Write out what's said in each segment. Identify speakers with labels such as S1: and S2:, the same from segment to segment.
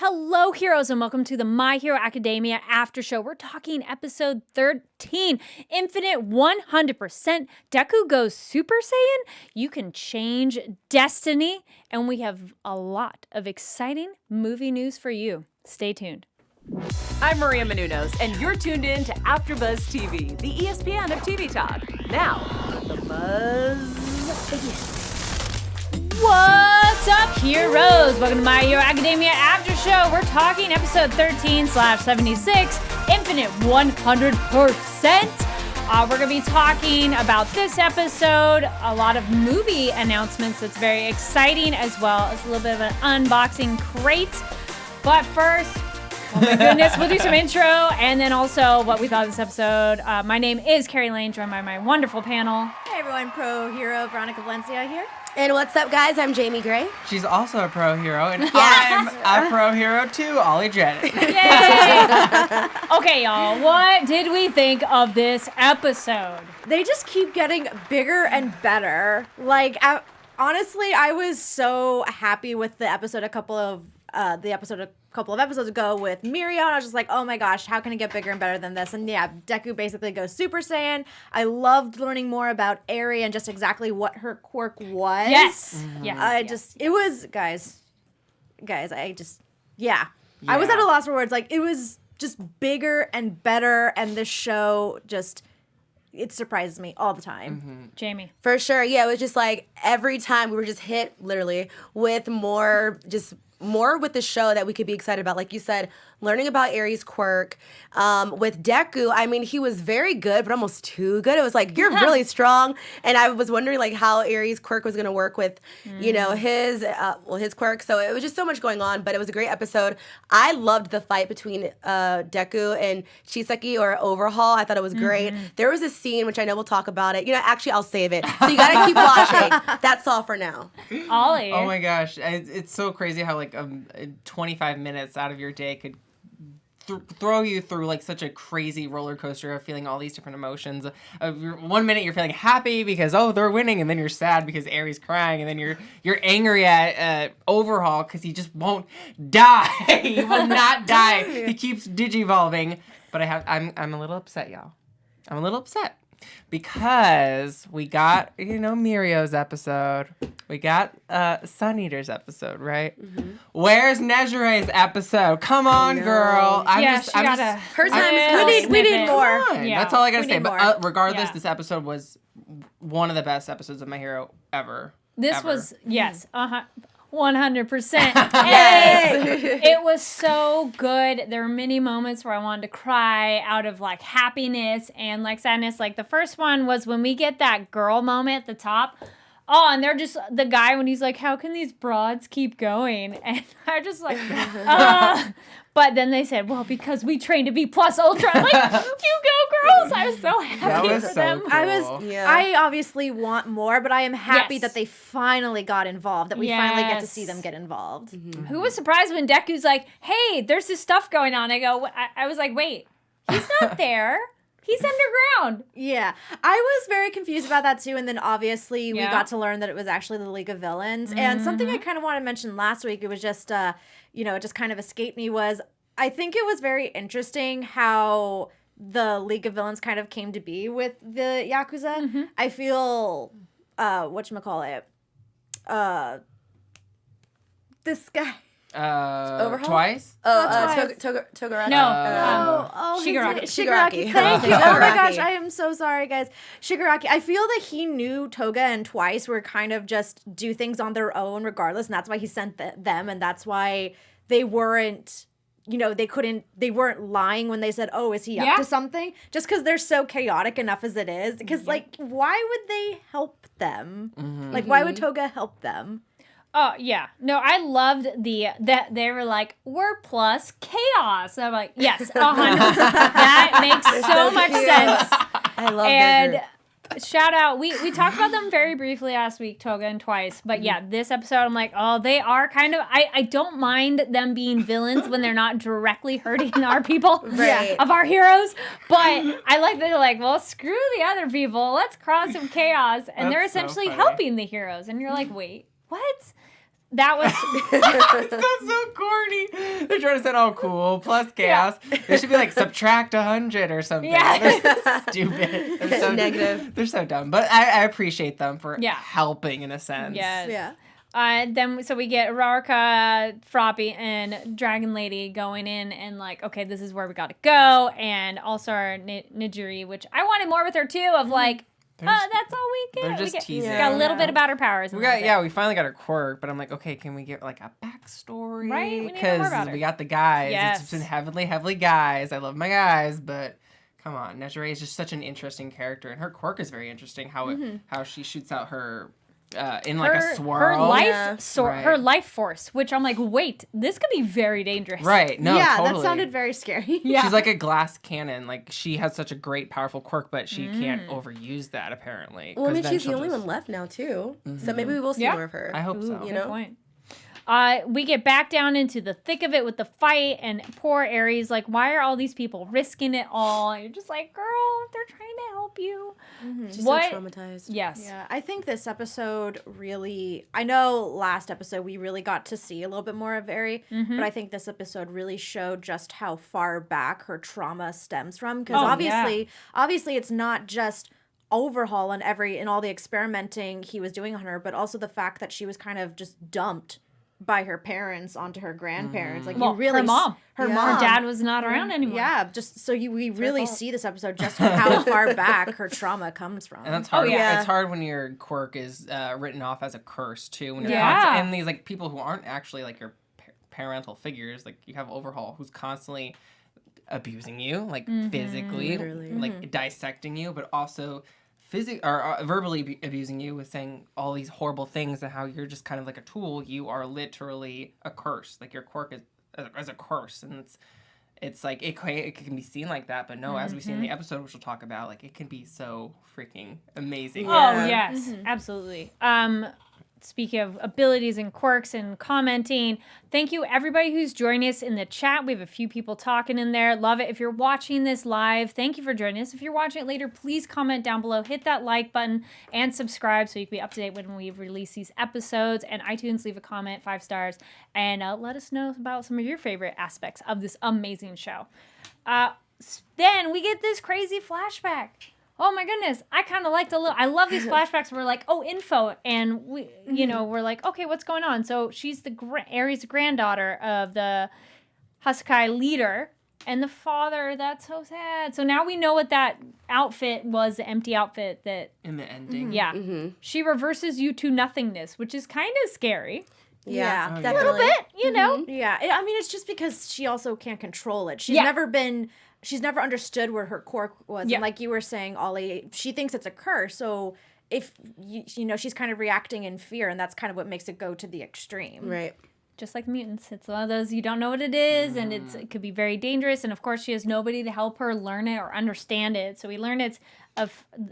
S1: Hello, heroes, and welcome to the My Hero Academia After Show. We're talking episode 13, Infinite 100%. Deku goes Super Saiyan. You can change destiny, and we have a lot of exciting movie news for you. Stay tuned.
S2: I'm Maria Menounos, and you're tuned in to AfterBuzz TV, the ESPN of TV talk. Now, the buzz begins.
S1: What's up, heroes? Welcome to My Hero Academia After Show. We're talking episode 13/76, Infinite 100%. We're going to be talking about this episode, a lot of movie announcements that's very exciting, as well as a little bit of an unboxing crate. But first, oh my goodness, we'll do some intro and then also what we thought of this episode. My name is Kari Lane, joined by my wonderful panel.
S3: Hey everyone, pro hero Veronica Valencia here.
S4: And what's up, guys? I'm Jaimi Gray.
S5: She's also a pro hero, and I'm a pro hero too, Ollie Drennan.
S1: Yay! Okay, y'all, what did we think of this episode?
S3: They just keep getting bigger and better. Like, honestly, I was so happy with the episode a couple of episodes ago with Maria, and I was just like, oh my gosh, how can it get bigger and better than this? And yeah, Deku basically goes Super Saiyan. I loved learning more about Eri and just exactly what her quirk was.
S1: Yes.
S5: Mm-hmm.
S1: Yes.
S3: It was, guys, I was at a loss for words. Like, it was just bigger and better, and this show just, it surprises me all the time.
S1: Mm-hmm. Jaimi.
S4: For sure. Yeah, it was just like every time we were just hit, literally, with more with the show that we could be excited about. Like you said, learning about Eri's quirk. With Deku, I mean, he was very good, but almost too good. It was like, you're really strong. And I was wondering like how Eri's quirk was going to work with, his quirk. So it was just so much going on, but it was a great episode. I loved the fight between Deku and Chisaki, or Overhaul. I thought it was great. There was a scene, which I know we'll talk about it. Actually, I'll save it. So you got to keep watching. That's all for now.
S1: Ollie.
S5: Oh my gosh, it's so crazy how like 25 minutes out of your day could throw you through like such a crazy roller coaster of feeling all these different emotions. 1 minute you're feeling happy because they're winning, and then you're sad because Eri's crying, and then you're angry at Overhaul because he just won't die. He will not die. He keeps digivolving. But I'm a little upset, y'all. I'm a little upset because we got Mirio's episode. We got Sun Eater's episode, right? Mm-hmm. Where's Nejure's episode? Come on, girl.
S1: Her time is coming.
S3: We need more.
S1: Yeah.
S5: That's all I gotta say. But regardless,
S1: Yeah.
S5: this episode was one of the best episodes of My Hero ever.
S1: This was, yes, 100%. Yes. It was so good. There were many moments where I wanted to cry out of like happiness and like sadness. Like the first one was when we get that girl moment at the top. Oh, and they're just, the guy when he's like, how can these broads keep going? And I'm just like, But then they said, well, because we train to be plus ultra. I'm like, you go, girls. I was so happy
S5: was
S1: for
S5: so
S1: them.
S5: cool.
S3: I obviously want more, but I am happy that they finally got involved, that we finally get to see them get involved.
S4: Mm-hmm.
S1: Who was surprised when Deku's like, hey, there's this stuff going on? I was like, wait, he's not there. He's underground.
S3: Yeah. I was very confused about that too, and then obviously we got to learn that it was actually the League of Villains. Mm-hmm. And something I kind of wanted to mention last week, it was just, it just kind of escaped me, was I think it was very interesting how the League of Villains kind of came to be with the Yakuza. Mm-hmm. I feel, whatchamacallit, this guy.
S4: Overhaul?
S5: Twice?
S4: Togaraki.
S1: No.
S3: Shigaraki.
S4: Shigaraki.
S3: Thank you.
S4: Shigaraki.
S3: Oh my gosh, I am so sorry, guys. Shigaraki. I feel that he knew Toga and Twice were kind of just do things on their own regardless, and that's why he sent them, and that's why they weren't, they weren't lying when they said, oh, is he up to something? Just because they're so chaotic enough as it is. Because, why would they help them? Mm-hmm. Like, why would Toga help them?
S1: Oh, yeah. No, I loved that they were like, we're plus chaos. And I'm like, yes, 100%. That makes so much sense.
S4: I love
S1: and
S4: that
S1: shout out, we talked about them very briefly last week, Toga and Twice. But yeah, this episode, I'm like, oh, they are kind of, I don't mind them being villains when they're not directly hurting our people of our heroes. But I like that they're like, well, screw the other people. Let's cause some chaos. And they're essentially helping the heroes. And you're like, wait, what? That was
S5: That's so corny. They're trying to sound all cool, plus chaos. They should be like, subtract 100 or something.
S1: Yeah.
S5: They're stupid. They're so
S4: Negative.
S5: They're so dumb. But I appreciate them for helping in a sense.
S1: Yes.
S3: Yeah.
S1: Then we get Veronica, Froppy, and Dragon Lady going in and like, okay, this is where we gotta go. And also our Nijiri, which I wanted more with her too, of like, that's all we get.
S5: They're just teasing.
S1: We got a little bit about her powers. And
S5: we finally got her quirk, but I'm like, okay, can we get like a backstory?
S1: Right, we need to know more about her.
S5: We got the guys.
S1: Yes.
S5: It's been heavily guys. I love my guys, but come on, Nejire is just such an interesting character, and her quirk is very interesting. How she shoots out her in like a swirl.
S1: Her life force, which I'm like, wait, this could be very dangerous.
S5: Right. No, totally.
S3: That sounded very scary.
S1: Yeah.
S5: She's like a glass cannon. Like, she has such a great, powerful quirk, but she can't overuse that, apparently.
S4: Well, I mean, she's the only one left now, too. So maybe we will see more of her.
S5: I hope so.
S1: Good point. We get back down into the thick of it with the fight, and poor Aries, like, why are all these people risking it all? And you're just like, girl, they're trying to help you.
S4: She's so traumatized.
S1: Yes.
S3: Yeah, I think this episode really, I know last episode we really got to see a little bit more of Aries, but I think this episode really showed just how far back her trauma stems from. Because obviously it's not just Overhaul and all the experimenting he was doing on her, but also the fact that she was kind of just dumped by her parents onto her grandparents. Like, you really
S1: her mom.
S3: Her
S1: dad was not around anymore.
S3: Yeah, just so we really see this episode just how far back her trauma comes from.
S5: And that's hard. It's hard when your quirk is written off as a curse too. When you're and these like people who aren't actually like your parental figures. Like, you have Overhaul, who's constantly abusing you, like physically, like dissecting you, but also verbally abusing you with saying all these horrible things and how you're just kind of like a tool. You are literally a curse. Like, your quirk is as a curse, and it's like it can be seen like that, but no, as we see in the episode, which we'll talk about, like, it can be so freaking amazing.
S1: Oh yes, absolutely. Speaking of abilities and quirks and commenting, thank you everybody who's joining us in the chat. We have a few people talking in there. Love it. If you're watching this live, thank you for joining us. If you're watching it later, please comment down below, hit that like button, and subscribe so you can be up to date when we release these episodes. And iTunes, leave a comment, 5 stars, and let us know about some of your favorite aspects of this amazing show. Then we get this crazy flashback. Oh my goodness, I kind of liked I love these flashbacks where we're like, oh, info, and we, we're like, okay, what's going on? So she's the Aries' granddaughter of the Huskai leader, and the father, that's so sad. So now we know what that outfit was, the empty outfit that...
S5: In the ending.
S1: Yeah. She reverses you to nothingness, which is kind of scary.
S3: Yeah,
S1: definitely. A little bit, you know?
S3: Yeah, I mean, it's just because she also can't control it. She's never understood where her quirk was. And like you were saying, Ollie, she thinks it's a curse. So if, she's kind of reacting in fear, and that's kind of what makes it go to the extreme.
S4: Right.
S1: Just like mutants. It's one of those, you don't know what it is, and it could be very dangerous. And of course, she has nobody to help her learn it or understand it. So we learn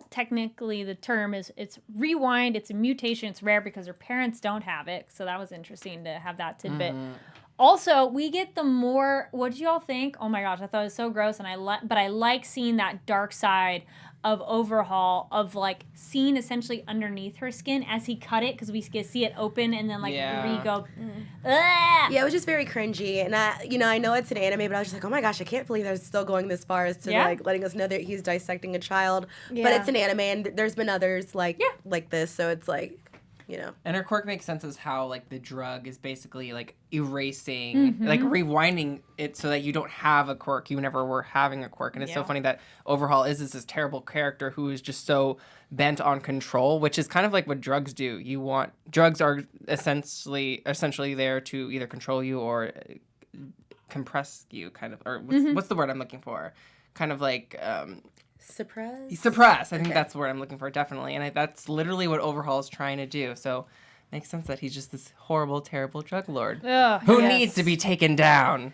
S1: technically the term is, it's rewind, it's a mutation, it's rare because her parents don't have it. So that was interesting to have that tidbit. Also, we get what did y'all think? Oh my gosh, I thought it was so gross, and but I like seeing that dark side of Overhaul, of like seeing essentially underneath her skin as he cut it, because we can see it open and then like go.
S4: Yeah, it was just very cringy, and I know it's an anime, but I was just like, oh my gosh, I can't believe they're still going this far as to like letting us know that he's dissecting a child. Yeah. But it's an anime, and there's been others like this, so it's like.
S5: And her quirk makes sense as how, like, the drug is basically, like, erasing, like, rewinding it so that you don't have a quirk. You never were having a quirk. And it's so funny that Overhaul is this terrible character who is just so bent on control, which is kind of like what drugs do. Drugs are essentially there to either control you or compress you, kind of. Or what's the word I'm looking for? Kind of like... Suppress. I think that's the word I'm looking for, definitely. And that's literally what Overhaul is trying to do. So it makes sense that he's just this horrible, terrible drug lord who needs to be taken down.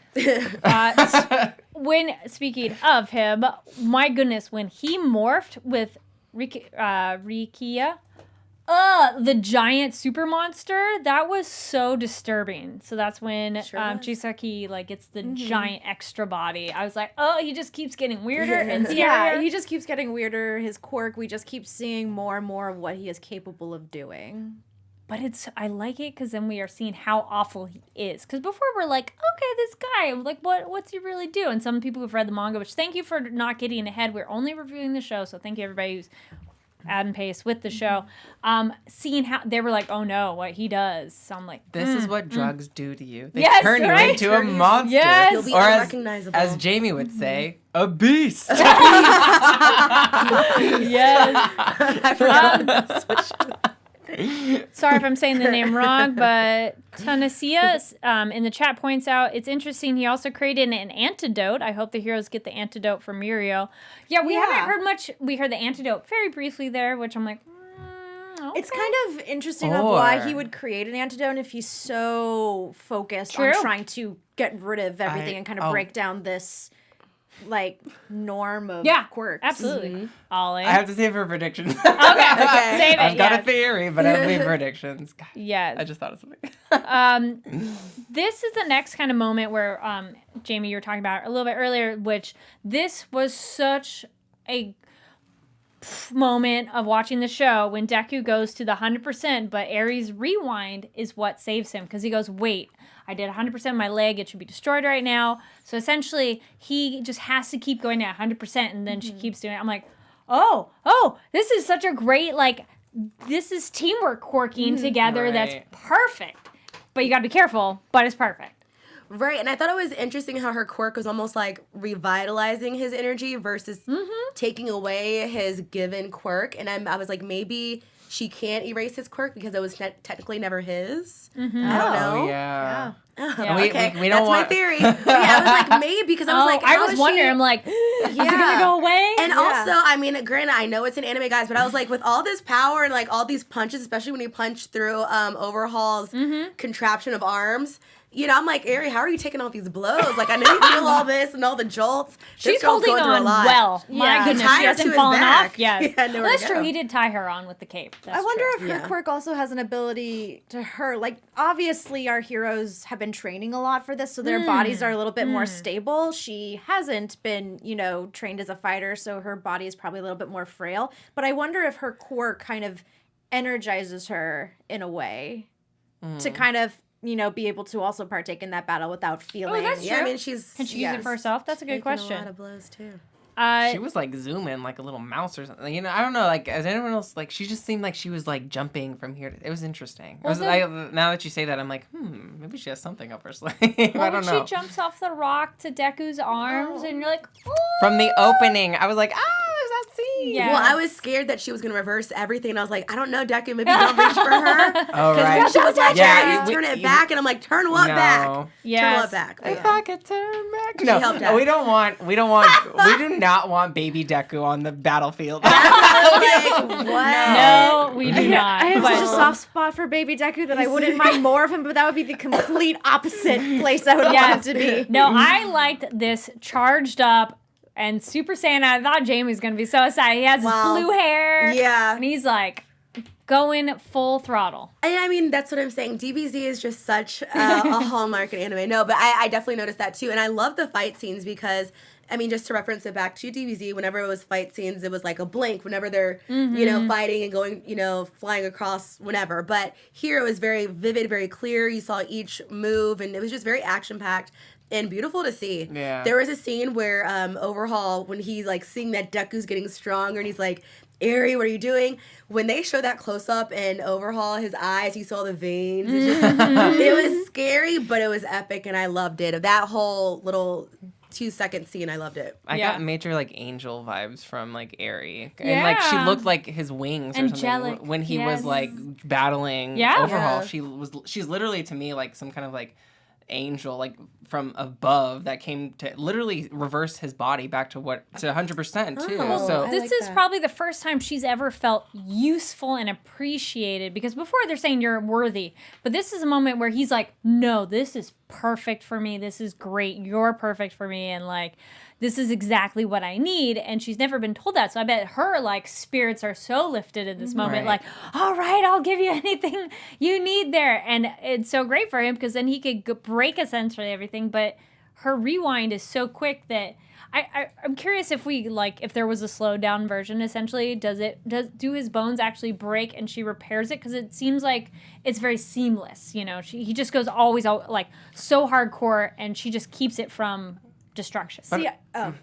S1: Speaking of him, my goodness, when he morphed with Rikia, the giant super monster, that was so disturbing. So that's when Chisaki gets the giant extra body. I was like, oh, he just keeps getting weirder and scarier.
S3: Yeah, he just keeps getting weirder. His quirk, we just keep seeing more and more of what he is capable of doing.
S1: But I like it because then we are seeing how awful he is. Because before we're like, okay, this guy, like, what's he really do? And some people who've read the manga, which thank you for not getting ahead. We're only reviewing the show, so thank you everybody who's add and paste with the show. Seeing how they were like, oh no, what he does. So I'm like,
S5: this is what drugs do to you. They
S1: Yes,
S5: turn
S1: right?
S5: you into a monster.
S1: Yes.
S4: You'll be
S5: Or
S4: unrecognizable.
S5: as Jaimi would say, a beast.
S1: yes.
S4: I forgot.
S1: Sorry if I'm saying the name wrong, but Tanasia in the chat points out it's interesting. He also created an antidote. I hope the heroes get the antidote from Mirio. Yeah, we haven't heard much. We heard the antidote very briefly there, which I'm like, okay.
S3: It's kind of interesting of why he would create an antidote if he's so focused on trying to get rid of everything and kind of break down this like norm of quirks.
S1: Absolutely. Ollie.
S5: I have to save her predictions.
S1: Okay. Save it.
S5: I've got a theory, but I have my predictions. God,
S1: yes.
S5: I just thought of something.
S1: This is the next kind of moment where Jaimi, you were talking about a little bit earlier, which this was such a moment of watching the show when Deku goes to the 100%, but Aries rewind is what saves him because he goes, wait, I did 100% of my leg. It should be destroyed right now. So essentially, he just has to keep going at 100%, and then she keeps doing it. I'm like, oh, this is such a great, like, this is teamwork working together.
S5: Right.
S1: That's perfect. But you got to be careful, but it's perfect.
S4: Right, and I thought it was interesting how her quirk was almost like revitalizing his energy versus taking away his given quirk. And I was like, maybe she can't erase his quirk because it was technically never his. I don't know.
S5: Oh, yeah.
S4: Okay,
S5: we don't
S4: that's
S5: want...
S4: my theory. But yeah, I was like, maybe because I was like,
S1: I was wondering. I'm like, is it gonna go away?
S4: And also, I mean, granted, I know it's an anime, guys, but I was like, with all this power and like all these punches, especially when you punch through Overhaul's contraption of arms. You know, I'm like, Ari, how are you taking all these blows? Like, I know you feel all this and all the jolts.
S1: She's holding on well. My goodness, she hasn't fallen off. Yes.
S4: Yeah,
S1: that's true. He did tie her on with the cape. That's
S3: I wonder
S1: true.
S3: if her quirk also has an ability to her. Like, obviously, our heroes have been training a lot for this, so their bodies are a little bit more stable. She hasn't been, trained as a fighter, so her body is probably a little bit more frail. But I wonder if her quirk kind of energizes her in a way to kind of be able to also partake in that battle without feeling.
S1: Oh, that's true.
S4: I mean,
S1: Can she use it for herself? That's a good question.
S4: A lot of blows too.
S5: She was like zooming like a little mouse or something. I don't know. Like, as anyone else, like she just seemed like she was like jumping from here to. It was interesting. Now that you say that, I'm like, maybe she has something up her sleeve. I don't know.
S1: She jumps off the rock to Deku's arms, and you're like, oh.
S5: From the opening, I was like, there's that scene.
S1: Yeah.
S4: Well, I was scared that she was gonna reverse everything, and I was like, I don't know, Deku, maybe don't reach for her.
S5: Oh, right.
S4: Because she was like, turn it back, and I'm like, turn what back?
S1: Yes.
S4: Turn what back?
S5: If I could turn back.
S4: She helped out.
S5: We do not want baby Deku on the battlefield.
S1: No, we do not.
S3: I have
S1: But-
S3: such a soft spot for baby Deku that I wouldn't mind more of him, but that would be the complete opposite place I would want him to be.
S1: No, I liked this charged up and Super Saiyan. I thought Jamie was going to be so excited. He has his blue hair.
S4: Yeah.
S1: And he's like going full throttle.
S4: And I mean, that's what I'm saying. DBZ is just such a hallmark in anime. No, but I definitely noticed that too. And I love the fight scenes because, I mean, just to reference it back to DBZ, whenever it was fight scenes, it was like a blink whenever they're, fighting and going, flying across whenever. But here it was very vivid, very clear. You saw each move, and it was just very action-packed and beautiful to see.
S5: Yeah.
S4: There was a scene where Overhaul, when he's like seeing that Deku's getting stronger, and he's like, Ari, what are you doing? When they show that close-up and Overhaul, his eyes, you saw the veins. It was scary, but it was epic, and I loved it. That whole little 2-second scene, I loved it.
S5: I got major like angel vibes from like Ari, and
S1: Yeah.
S5: like she looked like his wings or
S1: Angelic,
S5: something when he
S1: yes.
S5: was like battling
S1: Yeah.
S5: Overhaul.
S4: Yeah.
S5: She's literally to me like some kind of like angel like from above that came to literally reverse his body back to 100% too. So
S1: This is probably the first time she's ever felt useful and appreciated, because before they're saying you're worthy, but this is a moment where he's like, no, this is perfect for me. This is great. You're perfect for me. And like, this is exactly what I need. And she's never been told that. So I bet her like spirits are so lifted in this moment.
S5: Right.
S1: Like, all right, I'll give you anything you need there. And it's so great for him because then he could break essentially everything. But her rewind is so quick that I'm curious if if there was a slowed down version. Essentially, do his bones actually break and she repairs it? Because it seems like it's very seamless. He just goes always like so hardcore, and she just keeps it from destruction.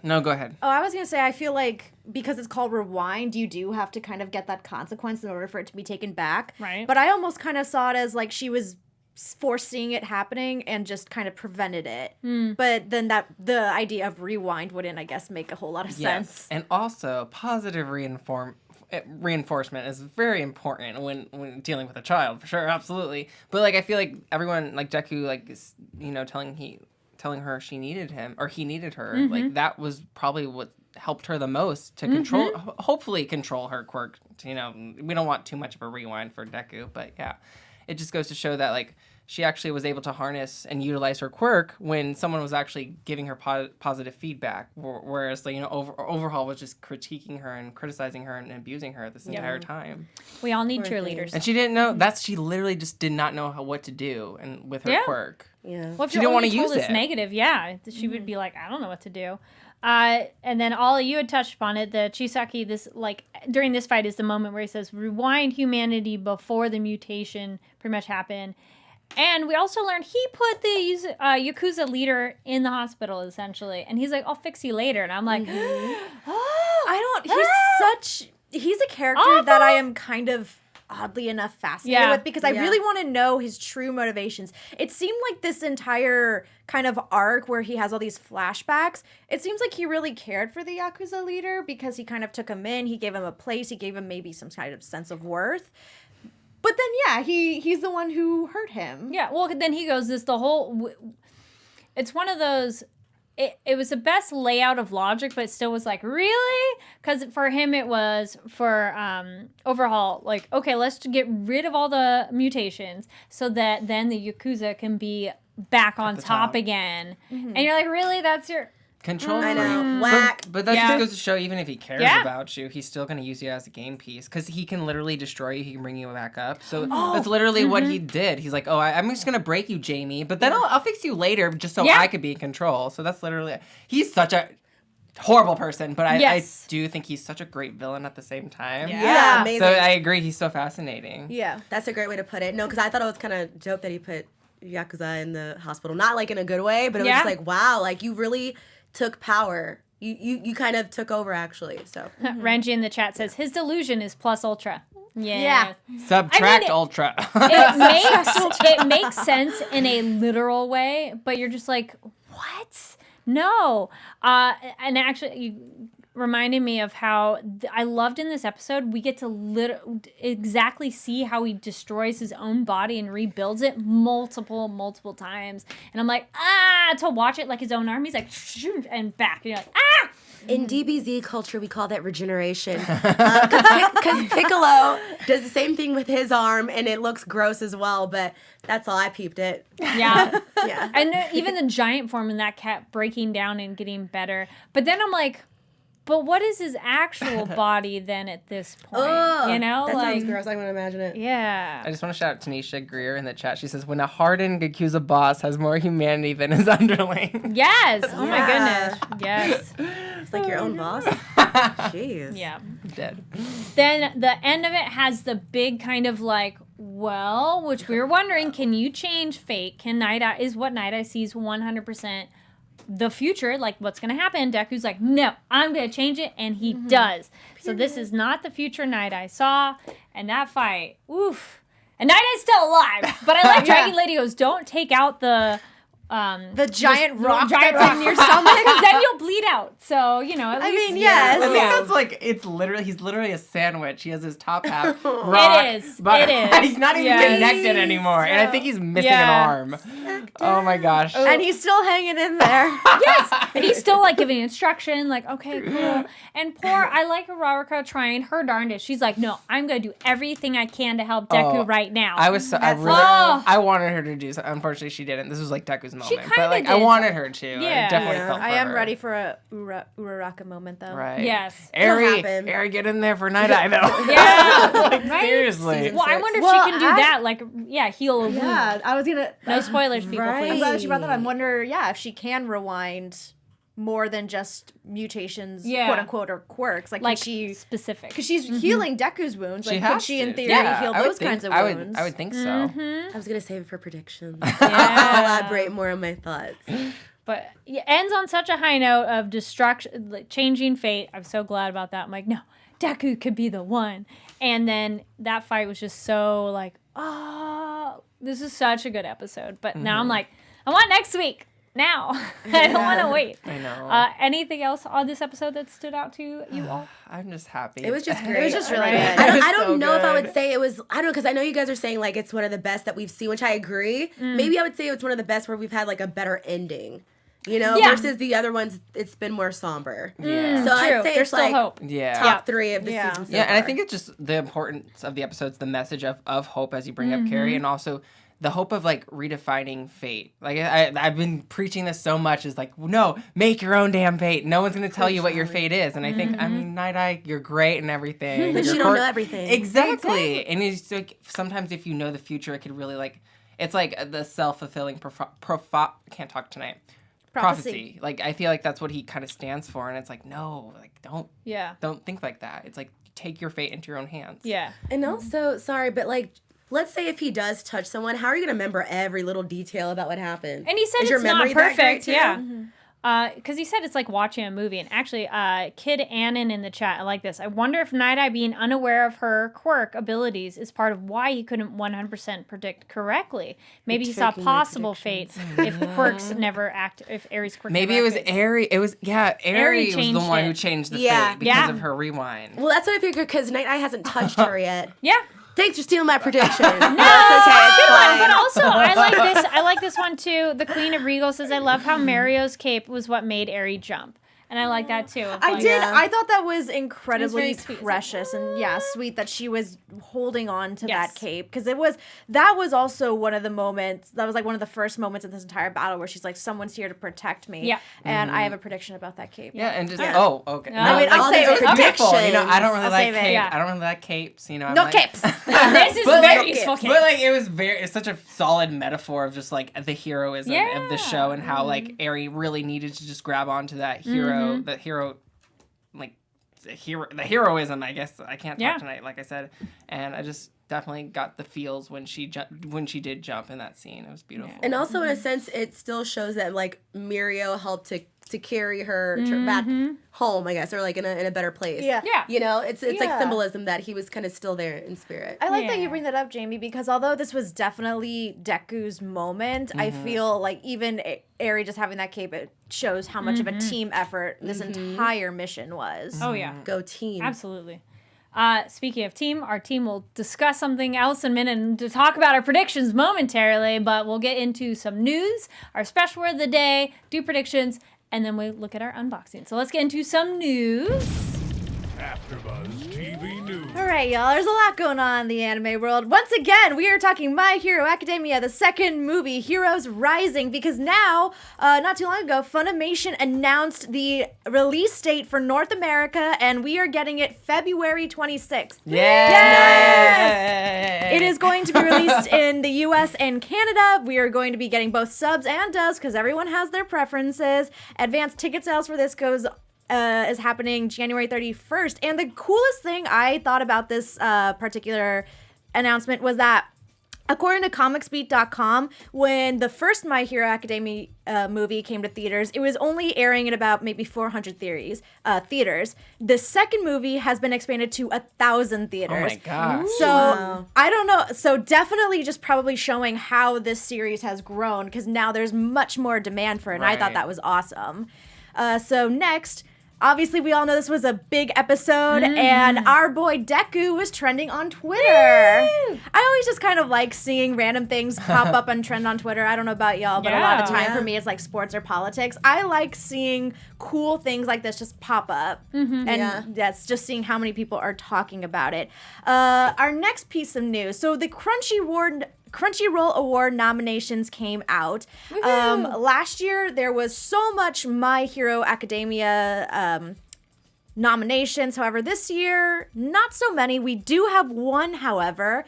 S5: No, go ahead.
S3: Oh, I was gonna say, I feel like because it's called rewind, you do have to kind of get that consequence in order for it to be taken back.
S1: Right.
S3: But I almost kind of saw it as like she was foreseeing it happening and just kind of prevented it. But then the idea of rewind wouldn't, I guess, make a whole lot of sense.
S5: And also, positive reinforcement is very important when dealing with a child, for sure, absolutely. But like, I feel like everyone, like Deku, like is, telling her she needed him or he needed her. Like that was probably what helped her the most to hopefully control her quirk. We don't want too much of a rewind for Deku, but yeah. It just goes to show that, like, she actually was able to harness and utilize her quirk when someone was actually giving her positive feedback, whereas, like, Overhaul was just critiquing her and criticizing her and abusing her this entire time.
S1: We all need cheerleaders.
S5: And she didn't know she literally just did not know what to do with her quirk.
S4: Yeah.
S1: Well, if
S5: she didn't want to
S1: use
S5: it.
S1: It's negative, she would be like, I don't know what to do. And then Ollie, you had touched upon it. The Chisaki, during this fight is the moment where he says, rewind humanity before the mutation pretty much happened. And we also learned he put the Yakuza leader in the hospital, essentially. And he's like, I'll fix you later. And I'm like,
S3: He's a character that I am kind of oddly enough fascinated with, because I really want to know his true motivations. It seemed like this entire kind of arc where he has all these flashbacks, it seems like he really cared for the Yakuza leader because he kind of took him in, he gave him a place, he gave him maybe some kind of sense of worth. But then, he's the one who hurt him.
S1: Yeah, well, then he goes, it's one of those, it was the best layout of logic, but it still was like, really? Because for him, it was for Overhaul, like, okay, let's get rid of all the mutations so that then the Yakuza can be back on top again. And you're like, really? That's your...
S5: Control
S4: I
S5: freak.
S4: know. Whack.
S5: But that just goes to show, even if he cares about you, he's still going to use you as a game piece. Because he can literally destroy you. He can bring you back up. So that's literally what he did. He's like, I'm just going to break you, Jaimi. But then I'll fix you later just so I could be in control. So that's literally... He's such a horrible person. But I do think he's such a great villain at the same time.
S4: Yeah, amazing.
S5: So I agree. He's so fascinating.
S3: Yeah.
S4: That's a great way to put it. No, because I thought it was kind of dope that he put Yakuza in the hospital. Not like in a good way, but it was just like, wow, like you really... took power. You kind of took over, actually. So
S1: Renji in the chat says his delusion is plus ultra.
S3: Yeah.
S5: Subtract ultra.
S1: It makes sense in a literal way, but you're just like, what? No. And actually, you reminded me of how I loved in this episode, we get to exactly see how he destroys his own body and rebuilds it multiple times. And I'm like, to watch it like his own arm, he's like, and back. And you're like,
S4: In DBZ culture, we call that regeneration. Because Piccolo does the same thing with his arm, and it looks gross as well, but that's all I peeped it.
S1: Yeah.
S4: Yeah.
S1: And even the giant form in that kept breaking down and getting better. But then I'm like, but what is his actual body then at this point?
S4: That sounds gross. I want to imagine it.
S1: Yeah.
S5: I just want to shout out Tanisha Greer in the chat. She says, when a hardened Yakuza boss has more humanity than his underling.
S1: Yes. Oh my goodness. Yes.
S4: It's like your own boss. Jeez.
S1: Yeah.
S5: Dead.
S1: Then the end of it has the big kind of like, which we were wondering, can you change fate? Is what Nighteye sees 100% the future, like what's going to happen? Deku's like, no, I'm going to change it, and he does. So this is not the future Nighteye saw, and that fight, oof. And Nightaye's still alive, but I like Dragon Lady goes, don't take out the
S3: giant rock
S1: that's
S3: that's
S1: in your stomach, because then you'll bleed out. So, at least,
S3: yes.
S5: I think that's like, he's literally a sandwich. He has his top half rock.
S1: It is.
S5: He's not even connected anymore. And I think he's missing an arm. Oh my gosh.
S3: And he's still hanging in there.
S1: Yes. And he's still like giving instruction, like, okay, cool. And I like Veronica trying her darndest. She's like, no, I'm going to do everything I can to help Deku right now.
S5: I wanted her to do something. Unfortunately, she didn't. This was like Deku's moment.
S1: kinda
S5: But like, I
S1: did.
S5: wanted her to.
S1: Yeah.
S5: I definitely felt for
S3: I am
S5: her.
S3: ready for a Uraraka moment though.
S5: Right.
S1: Yes.
S4: happen.
S5: Ari, get in there for Nighteye though.
S1: Yeah.
S5: Like,
S1: Right?
S5: seriously.
S1: Well, I wonder if
S3: Well,
S1: she can do that. Like, heal a wound.
S3: Yeah, I was gonna.
S1: No spoilers, people,
S4: Right.
S3: I'm
S1: please.
S3: glad that she brought that up. I wonder, if she can rewind more than just mutations,
S1: Yeah.
S3: quote unquote, or quirks. Like,
S1: Like
S3: could she?
S1: specific.
S3: Because she's healing Deku's wounds. Like, could
S5: has
S3: she, in
S5: to.
S3: theory,
S5: Yeah,
S3: heal
S5: I would
S3: those
S5: think-
S3: kinds of
S5: I
S3: wounds?
S5: would think so.
S4: I was gonna save it for predictions.
S1: Yeah.
S4: I'll elaborate more on my thoughts.
S1: But it ends on such a high note of destruction, like, changing fate. I'm so glad about that. I'm like, no, Deku could be the one. And then that fight was just so like, oh, this is such a good episode. But now I'm like, I want next week. Now. I don't want to wait.
S5: I know.
S1: Anything else on this episode that stood out to you all?
S5: I'm just happy.
S4: It was just
S3: It
S4: great.
S3: was just really
S1: Right.
S3: good.
S4: I don't,
S5: It was
S4: I don't
S5: so
S4: know if I
S5: good.
S4: would say it was, I don't know, because I know you guys are saying like it's one of the best that we've seen, which I agree. Maybe I would say it's one of the best where we've had like a better ending, you know,
S1: Yeah.
S4: versus the other ones, it's been more somber.
S5: Yeah.
S4: So
S1: True.
S4: I'd say
S1: There's
S4: it's
S1: still
S4: like
S1: hope.
S5: Yeah.
S4: top 3 of the
S3: Yeah.
S4: season so
S5: Yeah, and I
S4: far.
S5: think it's just the importance of the episodes, the message of hope as you bring up Kari, and also the hope of like redefining fate. Like I've been preaching this so much, is like, no, make your own damn fate. No one's gonna tell you what your fate is. And I think, I mean, Nighteye, you're great and everything.
S4: But
S5: You're
S4: you don't know everything.
S5: Exactly. And it's like sometimes if you know the future, it could really like, it's like the self-fulfilling can't talk tonight. Prophecy. Like I feel like that's what he kind of stands for, and it's like, no, like don't think like that. It's like take your fate into your own hands.
S1: Yeah.
S4: And also, sorry, but like, let's say if he does touch someone, how are you going to remember every little detail about what happened?
S1: And he said
S4: Is your
S1: it's not
S4: memory that great,
S1: perfect.
S4: too?
S1: Yeah. Because he said it's like watching a movie. And actually, Kid Annan in the chat, I like this. I wonder if Nighteye being unaware of her quirk abilities is part of why he couldn't 100% predict correctly. Maybe he saw
S4: Tricking my
S1: possible fate if quirks never act, if Aries quirk
S5: Maybe it
S1: never
S5: was
S1: acted.
S5: Ari. It was Ari was the
S1: changed
S5: one
S1: it.
S5: who changed the
S4: Yeah.
S5: fate because
S1: Yeah.
S5: of her rewind.
S4: Well, that's what I figured because Nighteye hasn't touched her yet.
S1: Yeah.
S4: Thanks for stealing my prediction. No,
S1: That's
S4: okay, it's
S1: a good one.
S4: fine.
S1: But also, I like this. I like this one too. The Queen of Regal says, "I love how Mario's cape was what made Aerie jump," and I like that too. of
S3: I
S1: like-
S3: did.
S4: Yeah.
S3: I thought that was incredibly
S1: It was very sweet.
S3: precious and sweet that she was holding on to
S1: Yes.
S3: that cape because that was also one of the moments. That was like one of the first moments in this entire battle where she's like, "Someone's here to protect me."
S1: Yeah.
S3: And I have a prediction about that cape.
S5: Yeah, and just
S4: Yeah.
S5: oh, okay.
S1: Yeah. I mean,
S3: I'll say
S5: it's
S3: okay.
S5: beautiful. You know, I don't really
S3: I'll
S5: like
S3: save it.
S5: cape.
S1: Yeah.
S5: I don't really like capes. You know, I'm
S3: No
S5: like,
S3: capes.
S1: This is
S5: But
S1: very
S5: like-
S1: useful.
S5: But like it's such a solid metaphor of just like the heroism of the show and how like Aerie really needed to just grab onto that hero, the hero, like the heroism. I guess I can't talk
S1: Yeah.
S5: tonight, like I said, and I just definitely got the feels when she did jump in that scene. It was beautiful.
S4: And also, in a sense, it still shows that like Mirio helped to carry her back home, I guess, or like in a better place.
S3: Yeah.
S1: Yeah.
S4: You know, it's like
S3: Yeah.
S4: symbolism that he was kind of still there in spirit.
S3: I like that
S1: Yeah.
S3: you bring that up, Jaimi, because although this was definitely Deku's moment, I feel like even Aerie just having that cape, it shows how much of a team effort this entire mission was.
S1: Oh yeah.
S4: Go team.
S1: Absolutely. Speaking of team, our team will discuss something else in a minute and to talk about our predictions momentarily, but we'll get into some news, our special word of the day, do predictions, and then we look at our unboxing. So let's get into some news.
S6: AfterBuzz TV News.
S3: All right, y'all. There's a lot going on in the anime world. Once again, we are talking My Hero Academia, the second movie, Heroes Rising, because now, not too long ago, Funimation announced the release date for North America, and we are getting it February 26th.
S5: Yes!
S3: It is going to be released in the US and Canada. We are going to be getting both subs and dubs because everyone has their preferences. Advanced ticket sales for this is happening January 31st. And the coolest thing I thought about this particular announcement was that according to comicsbeat.com, when the first My Hero Academia movie came to theaters, it was only airing in about maybe 400 theaters. The second movie has been expanded to 1,000 theaters.
S5: Oh my gosh.
S3: So I don't know. So definitely just probably showing how this series has grown because now there's much more demand for it. And I thought
S5: Right.
S3: that was awesome. So next, obviously we all know this was a big episode and our boy Deku was trending on Twitter. I always just kind of like seeing random things pop up and trend on Twitter. I don't know about y'all, but a lot of the
S1: Yeah.
S3: time for me it's like sports or politics. I like seeing cool things like this just pop up. And that's just seeing Crunchyroll Award nominations came out. Last year, there was so much My Hero Academia nominations. However, this year, not so many. We do have one, however.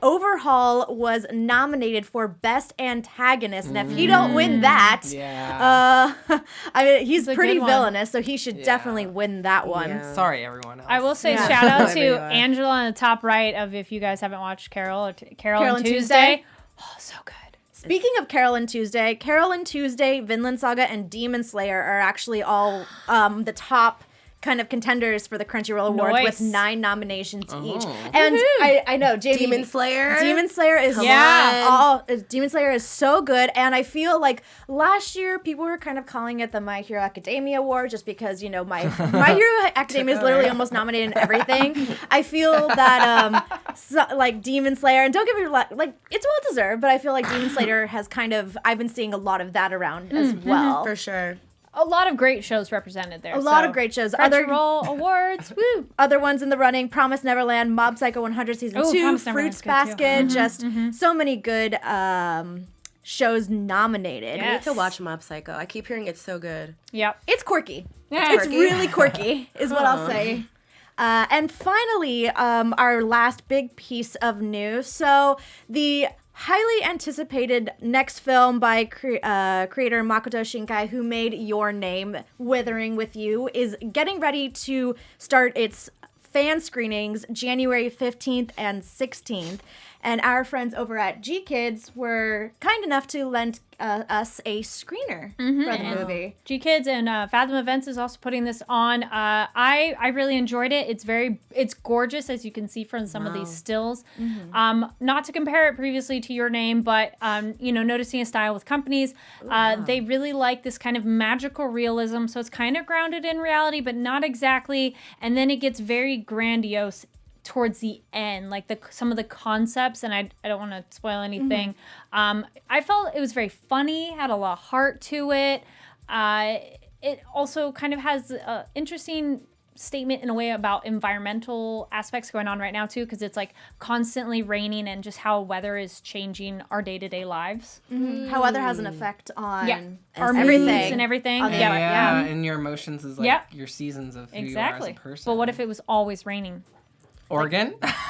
S3: Overhaul was nominated for Best Antagonist. And if he don't win that, I mean, he's pretty villainous, so he should definitely win that one.
S4: Yeah.
S5: Sorry, everyone else.
S1: I will say shout out to Angela on the top right of if you guys haven't watched Carol and Tuesday. Oh, so good.
S3: Speaking of Carol and Tuesday, Vinland Saga, and Demon Slayer are actually all the top kind of contenders for the Crunchyroll Awards with 9 nominations each. And I know Jaimi, Demon Slayer is Demon Slayer is so good, and I feel like last year people were kind of calling it the My Hero Academia Award just because, you know, My Hero Academia is literally almost nominated in everything. I feel that like Demon Slayer, and don't get me wrong, like it's well deserved, but I feel like Demon Slayer has kind of, I've been seeing a lot of that around as well.
S4: For sure.
S1: A lot of great shows represented there.
S3: A lot of great shows.
S1: Crunchyroll Awards, woo!
S3: Other ones in the running: Promise Neverland, Mob Psycho 100 Season 2, Fruits Basket. Just so many good shows nominated.
S1: Yes.
S4: I need to watch Mob Psycho. I keep hearing it's so good.
S1: Yep.
S3: It's quirky.
S1: Yeah,
S3: It's really quirky, is what I'll say. And finally, our last big piece of news. So the highly anticipated next film by creator Makoto Shinkai, who made Your Name, Withering with You, is getting ready to start its fan screenings January 15th and 16th. And our friends over at G Kids were kind enough to lend us a screener for the movie.
S1: G Kids and Fathom Events is also putting this on. I really enjoyed it. It's gorgeous, as you can see from some of these stills. Not to compare it previously to Your Name, but noticing a style with companies, they really like this kind of magical realism. So it's kind of grounded in reality, but not exactly. And then it gets very grandiose towards the end, like some of the concepts, and I don't want to spoil anything. I felt it was very funny, had a lot of heart to it. It also kind of has an interesting statement in a way about environmental aspects going on right now too, because it's like constantly raining and just how weather is changing our day-to-day lives.
S3: How weather has an effect on
S1: our
S3: everything.
S1: moods and everything.
S5: And your emotions is like your seasons of who you are as a person.
S1: But what if it was always raining?
S5: Oregon?
S1: Seattle.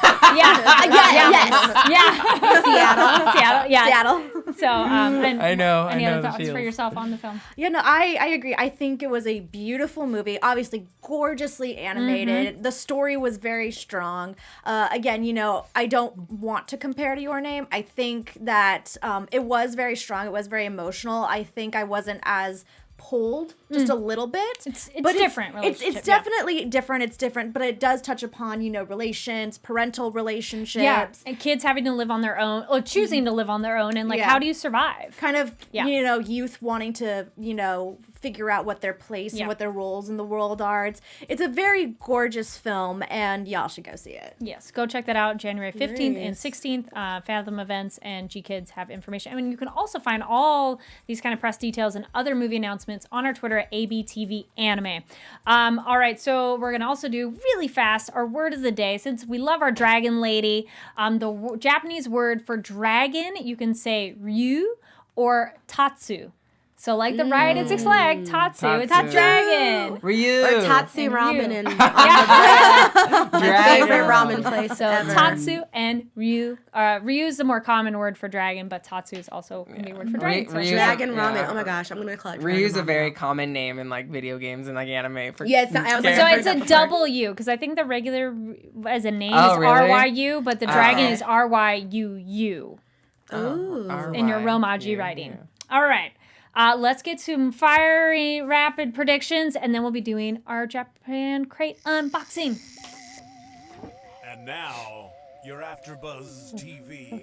S1: So,
S5: I know.
S1: Any
S5: I know
S1: other
S5: the
S1: thoughts
S5: feels.
S1: for yourself on the film?
S3: Yeah, no, I agree. I think it was a beautiful movie, obviously gorgeously animated. The story was very strong. Again, I don't want to compare to Your Name. I think that it was very strong. It was very emotional. I think I wasn't as pulled just a little bit.
S1: It's different.
S3: It's definitely different. It's different, but it does touch upon, relations, parental relationships.
S1: Yeah, and kids having to live on their own, or choosing to live on their own, and like, how do you survive?
S3: Kind of, youth wanting to, figure out what their place and what their roles in the world are. It's a very gorgeous film, and y'all should go see it.
S1: Yes, go check that out. January 15th and 16th. Fathom Events and G Kids have information. I mean, you can also find all these kind of press details and other movie announcements on our Twitter at ABTV Anime. All right, so we're going to also do really fast our word of the day. Since we love our Dragon Lady, the Japanese word for dragon, you can say Ryu or Tatsu. So like the ride at Six Flags, Tatsu. It's a dragon.
S5: Ryu.
S4: Or Tatsu Ramen in
S5: My
S4: favorite ramen place
S1: So
S4: ever.
S1: Tatsu and Ryu. Ryu is the more common word for dragon, but Tatsu is also can be a word for dragon. So
S5: Ryu's
S4: Dragon ramen. Oh my gosh, I'm gonna collect.
S5: Ryu's
S4: dragon
S5: a very
S4: ramen.
S5: common name in like video games and like anime. For
S4: Yes, I was like,
S1: So
S4: I've
S1: it's
S4: heard
S1: a
S4: that before.
S1: double U, because I think the regular as a name
S5: Oh,
S1: is
S5: really?
S1: RYU, but the dragon is RYUU
S5: Ooh.
S1: in your Romaji writing. All right. Let's get some fiery, rapid predictions, and then we'll be doing our Japan crate unboxing.
S6: And now, your AfterBuzz TV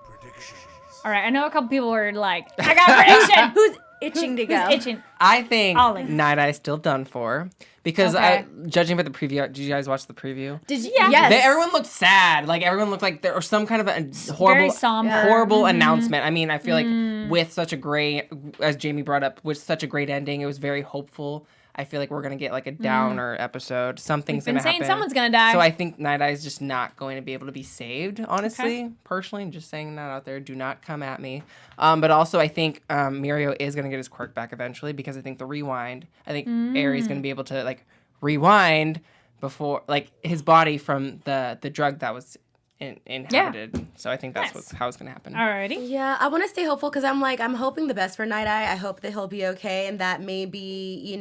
S6: predictions.
S1: All right, I know a couple people were like, I got a prediction.
S3: Who's itching to go?
S1: Who's itching?
S5: I think
S1: Ollie.
S5: Night-Eye's still done for. Because
S1: Okay.
S5: judging by the preview, did you guys watch the preview?
S3: Did you?
S1: Yeah.
S3: Yes.
S5: Everyone looked sad. Like everyone looked like there was some kind of a
S1: Very
S5: horrible,
S1: somber.
S5: horrible announcement. I mean, I feel like with such a great, as Jaimi brought up, with such a great ending, it was very hopeful. I feel like we're gonna get like a downer episode. Something's
S1: We've been
S5: gonna
S1: saying
S5: happen.
S1: someone's gonna die.
S5: So I think Nighteye is just not going to be able to be saved. Honestly, personally, just saying that out there. Do not come at me. But also, I think Mirio is gonna get his quirk back eventually because I think the rewind. I think Aries gonna be able to like rewind before like his body from the drug that was inhabited. So I think that's how it's gonna happen.
S1: Alrighty.
S4: Yeah, I want to stay hopeful because I'm hoping the best for Nighteye. I hope that he'll be okay and that maybe,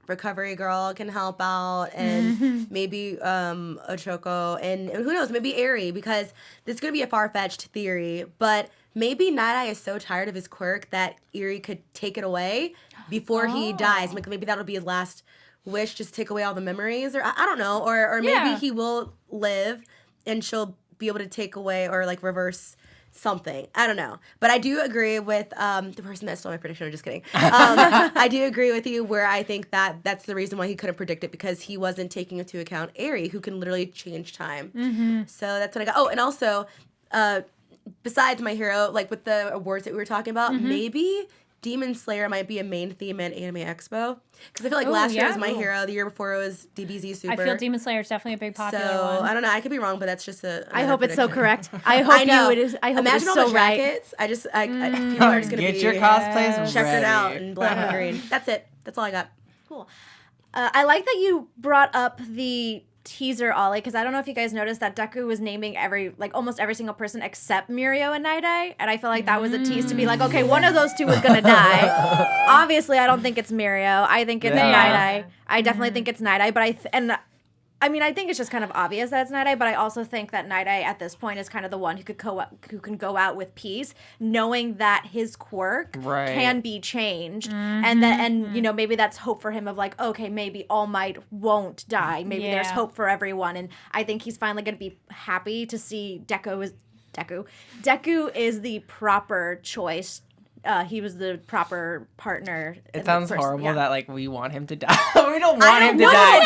S4: Recovery Girl can help out and maybe Ochoko and who knows, maybe Eri, because this is going to be a far-fetched theory, but maybe Nighteye is so tired of his quirk that Eri could take it away before he dies. Like, maybe that'll be his last wish, just take away all the memories, or I don't know, or maybe he will live and she'll be able to take away or like reverse something. I don't know. But I do agree with the person that stole my prediction. I'm just kidding. I do agree with you where I think that that's the reason why he couldn't predict it, because he wasn't taking into account Eri, who can literally change time. So that's what I got. Oh, and also, besides my hero, like with the awards that we were talking about, maybe Demon Slayer might be a main theme at Anime Expo. Because I feel like last year was My Hero, the year before it was DBZ Super.
S1: I feel Demon Slayer is definitely a big popular one.
S4: I don't know. I could be wrong, but that's just
S3: I hope it's so
S4: correct.
S3: correct. I hope it is. I hope
S4: Imagine
S3: it is
S4: all
S3: so
S4: the
S3: right.
S4: jackets. People are just going to
S5: Get
S4: be
S5: your cosplays
S4: checkered
S5: ready.
S4: out in black and green. That's it. That's all I got.
S3: Cool. I like that you brought up the teaser, Ollie, because I don't know if you guys noticed that Deku was naming almost every single person except Mirio and Nighteye, and I feel like that was a tease to be like, okay, one of those two was gonna die. Obviously, I don't think it's Mirio. I think it's Nighteye. I definitely think it's Nighteye, but I think it's just kind of obvious that it's Nighteye, but I also think that Nighteye at this point is kind of the one who can go out with peace, knowing that his quirk can be changed, and maybe that's hope for him of like, okay, maybe All Might won't die. Maybe there's hope for everyone, and I think he's finally going to be happy to see Deku is the proper choice. He was the proper partner.
S5: It sounds horrible that like we want him to die. We don't want him to die.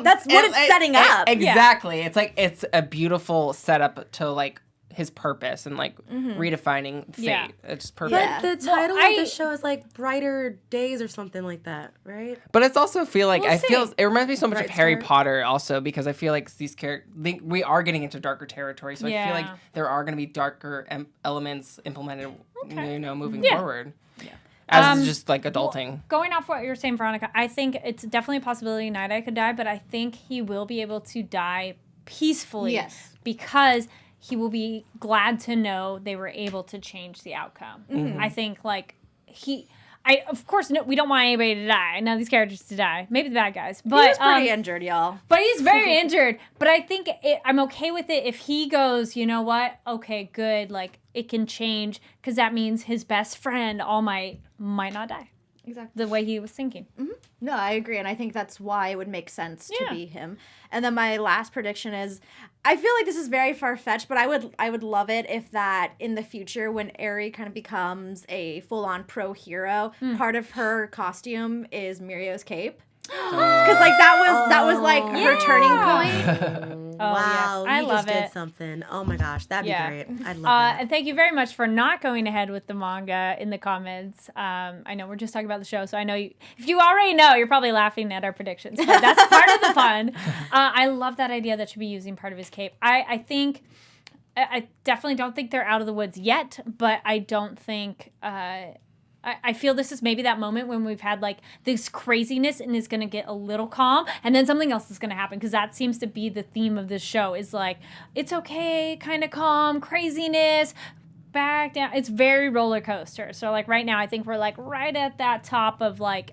S3: That's what it's setting up.
S5: Exactly. It's like it's a beautiful setup to like his purpose and like redefining fate.
S1: Yeah.
S5: It's perfect.
S4: But the title of the show is like Brighter Days or something like that, right?
S5: But it's also feel like it reminds me so much of
S4: Bright
S5: Harry
S4: Star.
S5: Potter also, because I feel like these characters we are getting into darker territory, so I feel like there are going to be darker elements implemented, moving forward. Yeah. As just like adulting.
S1: Going off what you're saying, Veronica, I think it's definitely a possibility Nighteye could die, but I think he will be able to die peacefully.
S3: Yes.
S1: Because he will be glad to know they were able to change the outcome. I think of course, we don't want anybody to die. None of these characters to die. Maybe the bad guys. But
S3: he was pretty injured, y'all.
S1: But he's very injured. But I think I'm okay with it if he goes, you know what? Okay, good. Like, it can change, because that means his best friend, All Might not die.
S3: Exactly.
S1: The way he was thinking.
S3: No, I agree, and I think that's why it would make sense to be him. And then my last prediction is, I feel like this is very far-fetched, but I would love it if that in the future, when Eri kind of becomes a full-on pro hero, part of her costume is Mirio's cape. Because like that was like her turning point.
S4: Wow,
S1: yes. I
S4: you
S1: love
S4: just
S1: it.
S4: did something. Oh my gosh, that'd be great. I'd love that.
S1: And thank you very much for not going ahead with the manga in the comments. I know we're just talking about the show, so I know if you already know, you're probably laughing at our predictions. But that's part of the fun. I love that idea that should be using part of his cape. I think I definitely don't think they're out of the woods yet, but I don't think. I feel this is maybe that moment when we've had like this craziness and it's going to get a little calm, and then something else is going to happen, because that seems to be the theme of this show is like, it's okay, kind of calm, craziness, back down. It's very roller coaster. So like right now I think we're like right at that top of like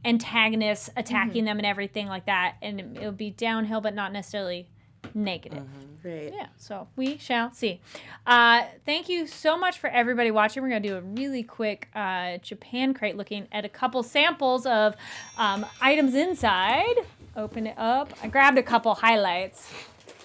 S1: antagonists attacking them and everything like that, and it'll be downhill but not necessarily negative.
S4: Great.
S1: Yeah, so we shall see. Thank you so much for everybody watching. We're going to do a really quick Japan crate looking at a couple samples of items inside. Open it up. I grabbed a couple highlights.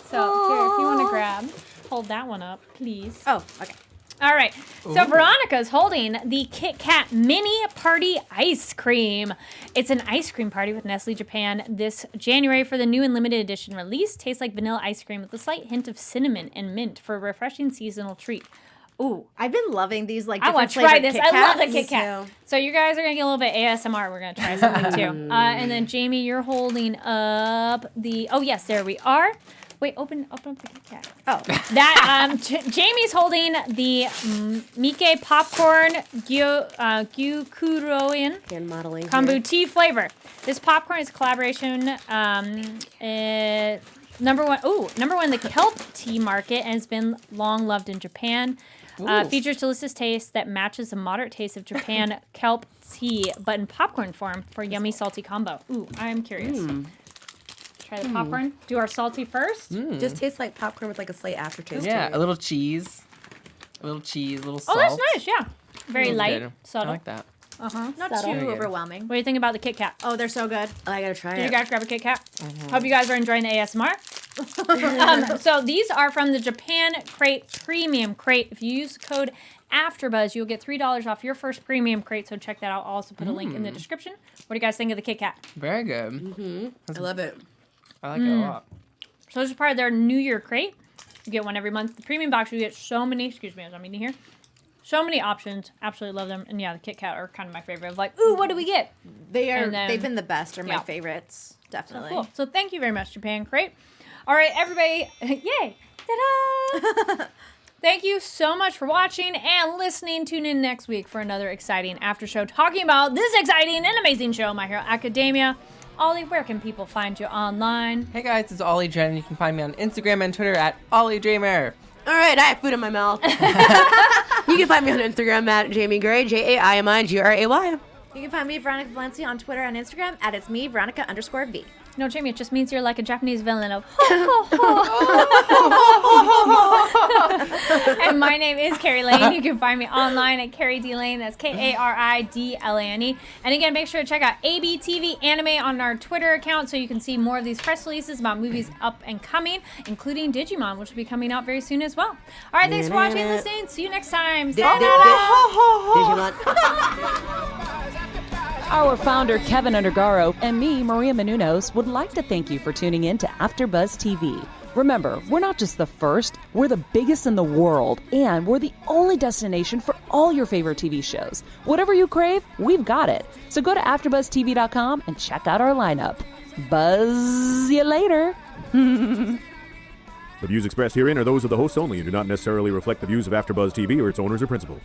S1: So here, if you want to hold that one up, please.
S3: Oh, okay.
S1: All right, so Veronica's holding the Kit Kat Mini Party Ice Cream. It's an ice cream party with Nestle Japan this January for the new and limited edition release. Tastes like vanilla ice cream with a slight hint of cinnamon and mint for a refreshing seasonal treat. Ooh,
S3: I've been loving these like
S1: I want
S3: different
S1: to try
S3: flavored
S1: this.
S3: Kit
S1: I love the
S3: Kats.
S1: Kit Kat. So you guys are gonna get a little bit ASMR. We're gonna try something too. And then Jaimi, you're holding up the. Oh yes, there we are. Wait, open up the Kit Kat.
S3: Oh,
S1: That Jamie's holding the Mickey popcorn Gyukuroin
S4: Hand modeling.
S1: kombu tea flavor. This popcorn is a collaboration. Number one in the kelp tea market and has been long loved in Japan. Features delicious taste that matches the moderate taste of Japan kelp tea, but in popcorn form for yummy salty combo. Ooh, I'm curious. Try the popcorn. Do our salty first.
S4: Just tastes like popcorn with like a slight aftertaste.
S5: Yeah,
S4: to it.
S5: a little cheese, a little salt.
S1: Oh, that's nice. Yeah, very
S5: That's
S1: light,
S5: good. I
S1: subtle.
S5: like that.
S3: not
S4: Subtle.
S3: too
S5: good.
S3: overwhelming.
S1: What do you think about the Kit Kat?
S3: Oh, they're so good.
S4: Oh, I gotta try
S1: Did you
S4: it.
S1: guys grab a Kit Kat? Hope you guys are enjoying the ASMR. So these are from the Japan Crate Premium Crate. If you use the code AfterBuzz, you'll get $3 off your first premium crate. So check that out. I'll also put a link in the description. What do you guys think of the Kit Kat?
S5: Very good.
S4: I love it.
S5: I like it a lot.
S1: So this is part of their New Year crate. You get one every month. The premium box, you get so many, excuse me as I'm eating here, so many options. Absolutely love them. And yeah, the Kit Kat are kind of my favorite. Of like, ooh, what do we get?
S3: They've
S1: then-
S3: been the best. Are my
S1: Yeah.
S3: favorites. Definitely.
S1: Cool. So thank you very much, Japan Crate. All right, everybody. Yay. Ta-da! Thank you so much for watching and listening. Tune in next week for another exciting after show talking about this exciting and amazing show, My Hero Academia. Ollie, where can people find you online?
S5: Hey guys, it's Ollie Drennan. You can find me on Instagram and Twitter at OllieDreamer.
S4: All right, I have food in my mouth. You can find me on Instagram at Jaimi Gray, JAIMIGRAY.
S3: You can find me, Veronica Valencia, on Twitter and Instagram at it's me, Veronica_V.
S1: No, Jamie, it just means you're like a Japanese villain of And my name is Kari Lane. You can find me online at Kari D Lane. That's KARIDLANE. And again, make sure to check out ABTV Anime on our Twitter account so you can see more of these press releases about movies up and coming, including Digimon, which will be coming out very soon as well. All right, thanks for watching and listening. See you next time.
S4: Digimon.
S2: Our founder, Keven Undergaro, and me, Maria Menounos, would like to thank you for tuning in to AfterBuzz TV. Remember, we're not just the first, we're the biggest in the world, and we're the only destination for all your favorite TV shows. Whatever you crave, we've got it. So go to AfterBuzzTV.com and check out our lineup. Buzz you later.
S7: The views expressed herein are those of the hosts only and do not necessarily reflect the views of AfterBuzz TV or its owners or principals.